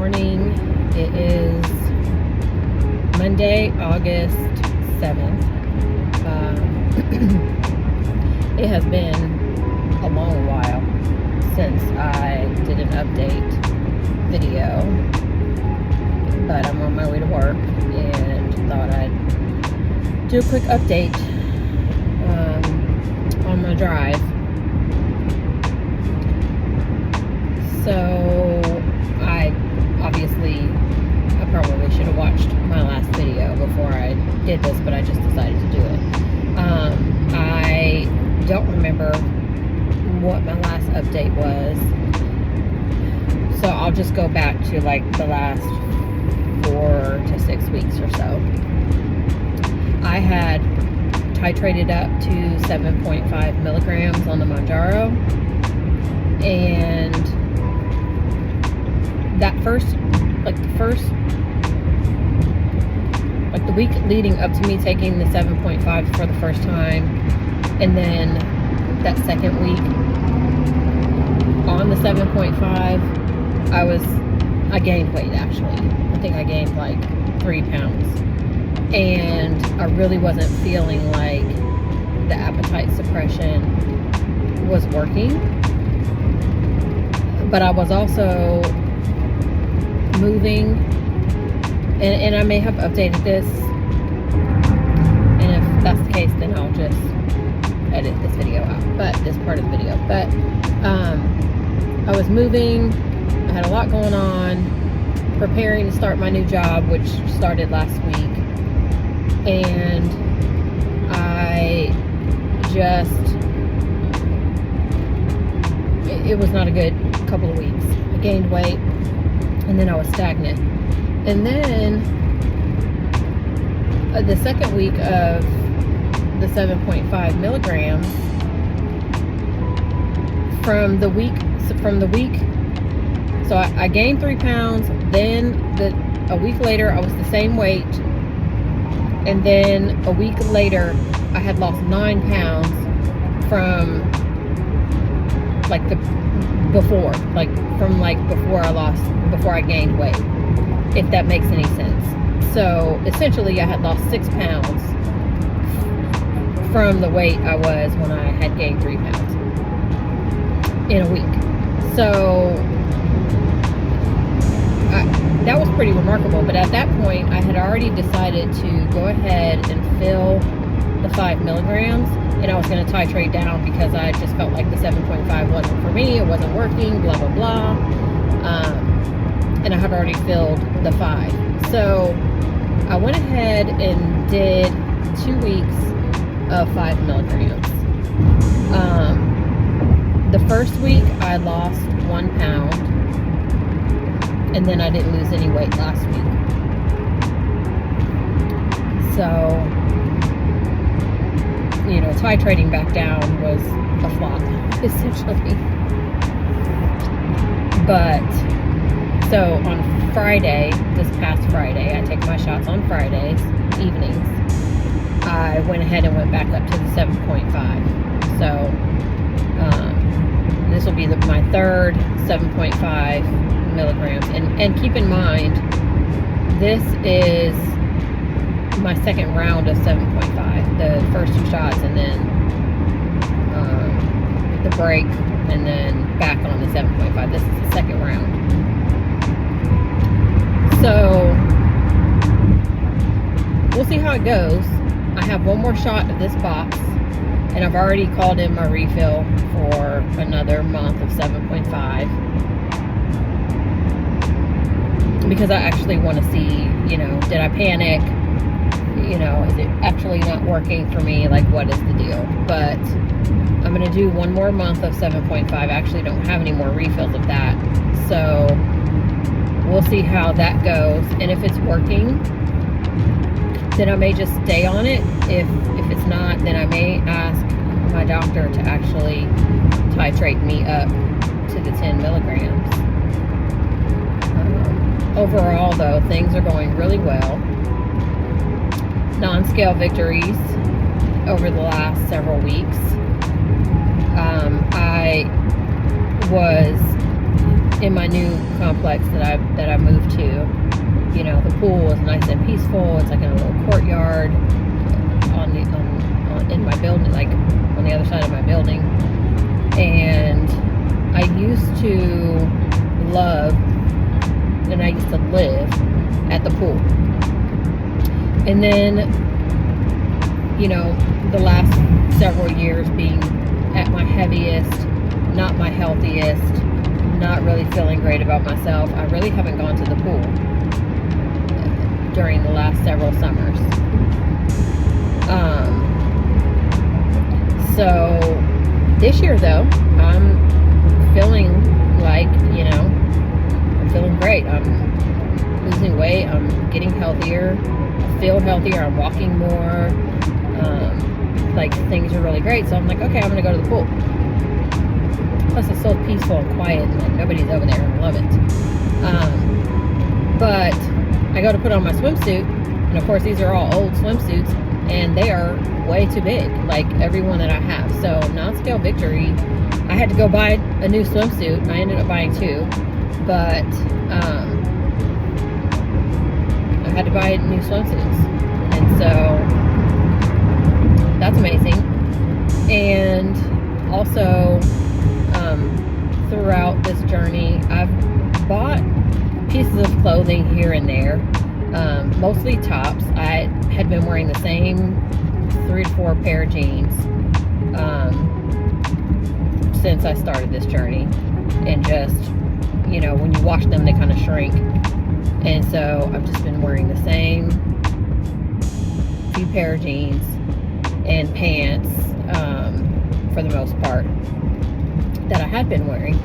morning. It is Monday, August 7th. It has been a long while since I did an update video, but I'm on my way to work and thought I'd do a quick update on my drive. So I probably should have watched my last video before I did this, but I just decided to do it. I don't remember what my last update was, so I'll just go back to like the last 4 to 6 weeks or so. I had titrated up to 7.5 milligrams on the Mounjaro, and the week leading up to me taking the 7.5 for the first time, and then that second week on the 7.5, I gained weight. Actually, I think I gained like 3 pounds, and I really wasn't feeling like the appetite suppression was working, but I was also moving, and I may have updated this, and if that's the case, then I'll just edit this video out, but this part of the video. But I was moving, I had a lot going on, preparing to start my new job, which started last week, and it was not a good couple of weeks. I gained weight, and then I was stagnant. And then the second week of the 7.5 milligrams, from the week, so I gained 3 pounds, then a week later I was the same weight, and then a week later I had lost 9 pounds from before I gained weight, if that makes any sense. So essentially I had lost 6 pounds from the weight I was when I had gained 3 pounds in a week. So that was pretty remarkable. But at that point I had already decided to go ahead and fill the 5 milligrams, and I was going to titrate down because I just felt like the 7.5 wasn't for me, it wasn't working, blah blah blah, and I had already filled the 5. So I went ahead and did 2 weeks of 5 milligrams. The first week I lost 1 pound, and then I didn't lose any weight last week. So, titrating back down was a flop, essentially. But, so on Friday, this past Friday, I take my shots on Fridays, evenings, I went ahead and went back up to the 7.5. So, this will be my third 7.5 milligrams. And keep in mind, this is my second round of 7.5. The first 2 shots, and then the break, and then back on the 7.5. This is the second round. So we'll see how it goes. I have one more shot of this box, and I've already called in my refill for another month of 7.5, because I actually want to see, did I panic? Is it actually not working for me? Like, what is the deal? But I'm going to do one more month of 7.5. I actually don't have any more refills of that. So we'll see how that goes. And if it's working, then I may just stay on it. If it's not, then I may ask my doctor to actually titrate me up to the 10 milligrams. Overall, though, things are going really well. Non-scale victories over the last several weeks. I was in my new complex that I moved to. You know, the pool is nice and peaceful. It's like in a little courtyard in my building, like on the other side of my building. And I used to love, and I used to live at the pool. And then, you know, the last several years being at my heaviest, not my healthiest, not really feeling great about myself, I really haven't gone to the pool during the last several summers. So this year though, I'm feeling like, you know, I'm feeling great. I'm losing weight, I'm getting healthier, I feel healthier, I'm walking more, like things are really great. So I'm like, okay, I'm gonna go to the pool. Plus it's so peaceful and quiet and like nobody's over there, and I love it. But I go to put on my swimsuit, and of course these are all old swimsuits, and they are way too big, like every one that I have. So non-scale victory, I had to go buy a new swimsuit. I ended up buying two, but I had to buy new swimsuits, and so that's amazing. And also throughout this journey, I've bought pieces of clothing here and there, mostly tops. I had been wearing the same 3 to 4 pair of jeans since I started this journey, and just, you know, when you wash them they kind of shrink, and so I've just been wearing the same few pair of jeans and pants for the most part that I had been wearing.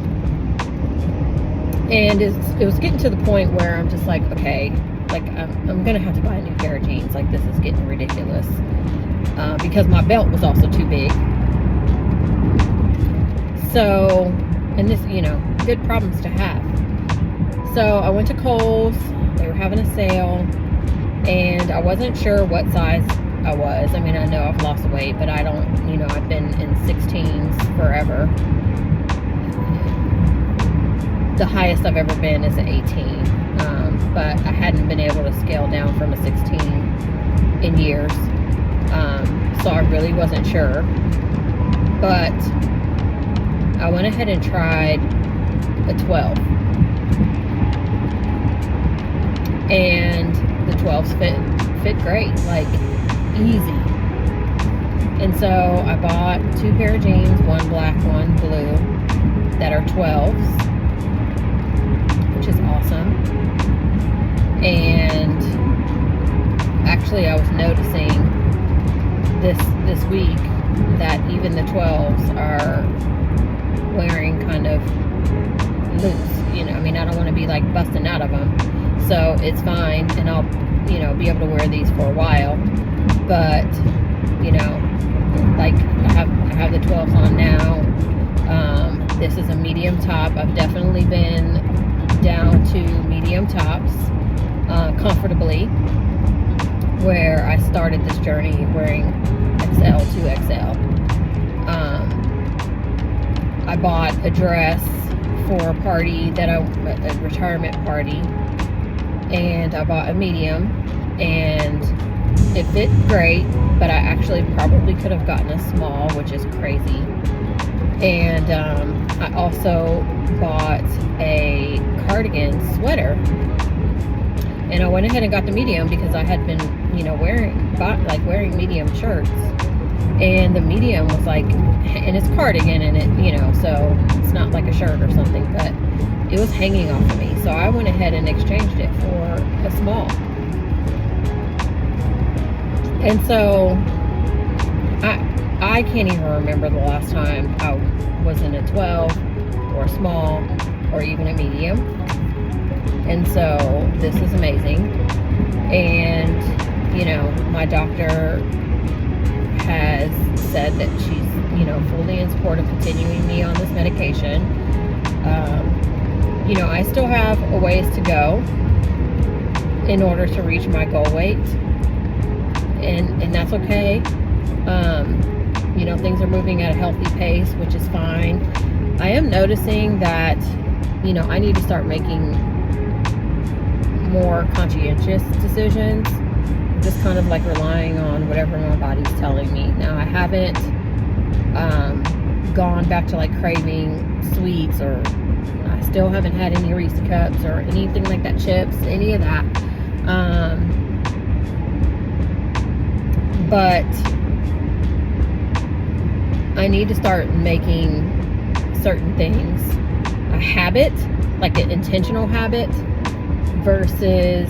And it was getting to the point where I'm just like, okay, like I'm gonna have to buy a new pair of jeans. Like, this is getting ridiculous, because my belt was also too big. So, and this, you know, good problems to have. So I went to Kohl's. They were having a sale, and I wasn't sure what size I was. I mean, I know I've lost weight, but I don't, you know, I've been in 16s forever. The highest I've ever been is an 18, but I hadn't been able to scale down from a 16 in years, so I really wasn't sure. But I went ahead and tried a 12, and the 12s fit great, like easy. And so I bought 2 pair of jeans, one black, one blue, that are 12s, which is awesome. And actually I was noticing this week that even the 12s are wearing kind of loose, you know. I mean, I don't want to be like busting out of them, so it's fine, and I'll, you know, be able to wear these for a while. But, you know, like I have the 12s on now. This is a medium top. I've definitely been down to medium tops comfortably, where I started this journey wearing XL to XL. I bought a dress for a party a retirement party, and I bought a medium, and it fit great, but I actually probably could have gotten a small, which is crazy. And I also bought a cardigan sweater, and I went ahead and got the medium because I had been, you know, wearing medium shirts, and the medium was like, and it's cardigan, and it, you know, so it's not like a shirt or something, but it was hanging off of me, so I went ahead and exchanged it for a small. And so I can't even remember the last time I was in a 12 or a small or even a medium. And so this is amazing. And, you know, my doctor has said that she's, you know, fully in support of continuing me on this medication. You know, I still have a ways to go in order to reach my goal weight. And that's okay. You know, things are moving at a healthy pace, which is fine. I am noticing that you know, I need to start making more conscientious decisions, just kind of like relying on whatever my body's telling me. Now, I haven't gone back to like craving sweets, or I still haven't had any Reese cups or anything like that, chips, any of that. But I need to start making certain things a habit, like an intentional habit, versus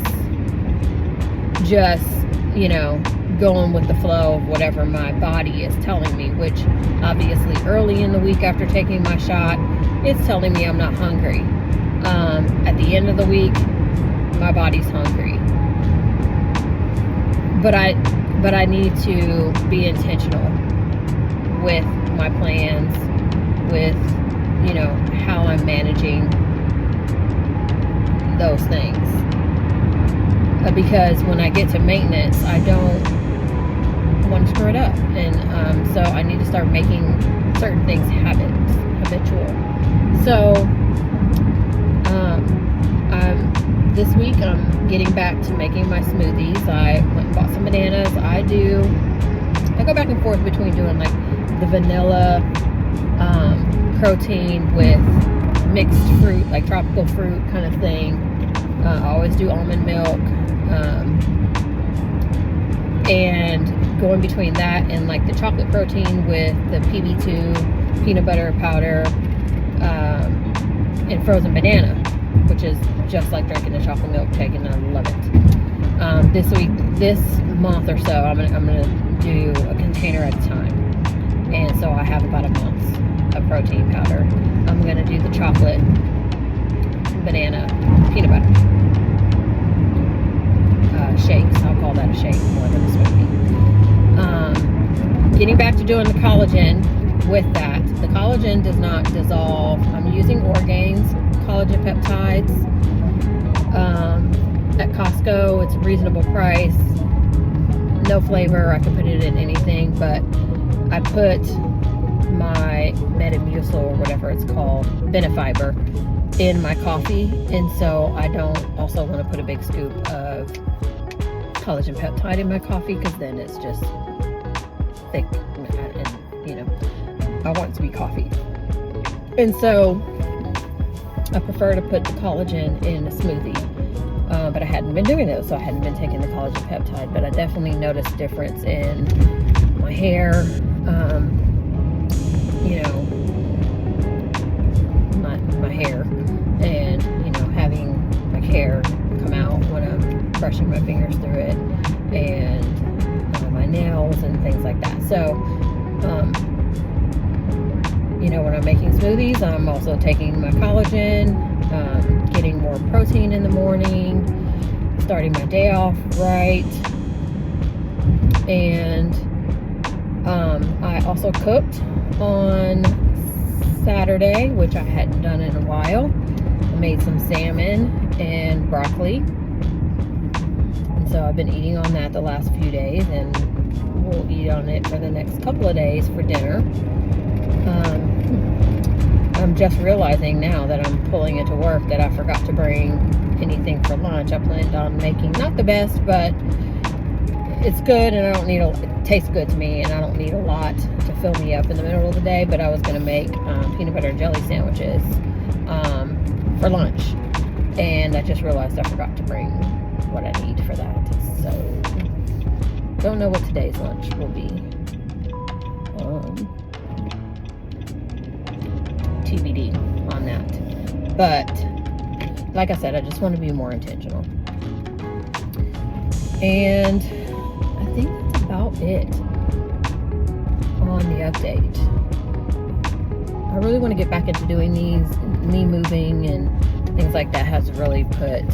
just, you know, going with the flow of whatever my body is telling me, which obviously early in the week after taking my shot, it's telling me I'm not hungry. At the end of the week, my body's hungry. But I need to be intentional with my plans, with, you know, how I'm managing those things. Because when I get to maintenance, I don't want to screw it up. And so I need to start making certain things habitual. So this week I'm getting back to making my smoothies. I went and bought some bananas. I go back and forth between doing like the vanilla protein with mixed fruit, like tropical fruit kind of thing. I always do almond milk, and going between that and like the chocolate protein with the PB2 peanut butter powder, and frozen banana, which is just like drinking a chocolate milk shake, and I love it. This month or so, I'm gonna do a container at a time, and so I have about a month of protein powder. I'm gonna do the chocolate banana peanut butter shakes. I'll call that a shake more than a smoothie. Getting back to doing the collagen with that. The collagen does not dissolve. I'm using Orgain's collagen peptides at Costco. It's a reasonable price, no flavor. I can put it in anything, but I put my Metamucil, or whatever it's called, Benefiber, in my coffee, and so I don't also want to put a big scoop of collagen peptide in my coffee, because then it's just thick, and you know, I want it to be coffee. And so I prefer to put the collagen in a smoothie, but I hadn't been doing those, so I hadn't been taking the collagen peptide. But I definitely noticed difference in my hair, you know, my hair, and you know, having my hair come out when I'm brushing my fingers through it, and my nails and things like that. So you know, when I'm making smoothies, I'm also taking my collagen, getting more protein in the morning, starting my day off right. And I also cooked on Saturday, which I hadn't done in a while. I made some salmon and broccoli, and so I've been eating on that the last few days, and we'll eat on it for the next couple of days for dinner. I'm just realizing now that I'm pulling into work that I forgot to bring anything for lunch. I planned on making not the best, but it's good, and I don't need it tastes good to me, and I don't need a lot to fill me up in the middle of the day. But I was going to make peanut butter and jelly sandwiches for lunch, and I just realized I forgot to bring what I need for that. So don't know what today's lunch will be. TBD on that. But like I said, I just want to be more intentional. And I think that's about it on the update. I really want to get back into doing these. Me moving and things like that has really put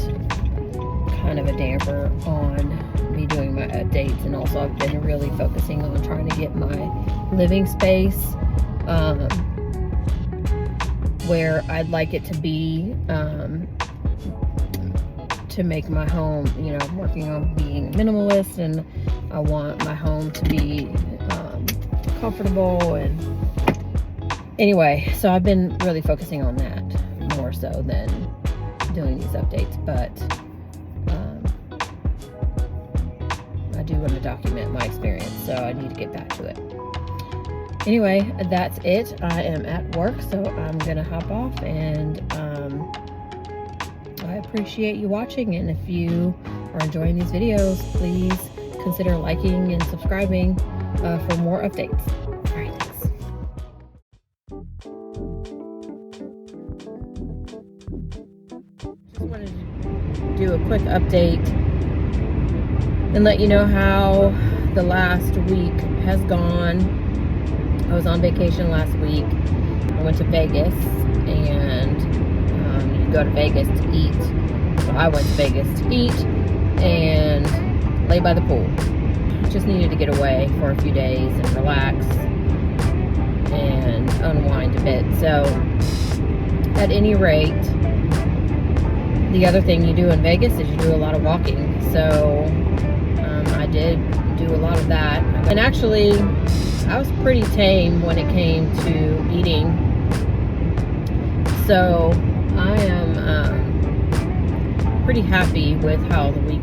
kind of a damper on me doing my updates. And also I've been really focusing on trying to get my living space where I'd like it to be, to make my home, you know, I'm working on being minimalist, and I want my home to be comfortable. And anyway, so I've been really focusing on that more so than doing these updates, but I do want to document my experience, so I need to get back to it. Anyway, that's it. I am at work, so I'm gonna hop off, and I appreciate you watching, and if you are enjoying these videos, please consider liking and subscribing for more updates. All right, thanks. Just wanted to do a quick update and let you know how the last week has gone. I was on vacation last week. I went to Vegas, and you go to Vegas to eat. So I went to Vegas to eat and lay by the pool. Just needed to get away for a few days and relax and unwind a bit. So at any rate, the other thing you do in Vegas is you do a lot of walking. So I did do a lot of that. And actually, I was pretty tame when it came to eating. So I am pretty happy with how the week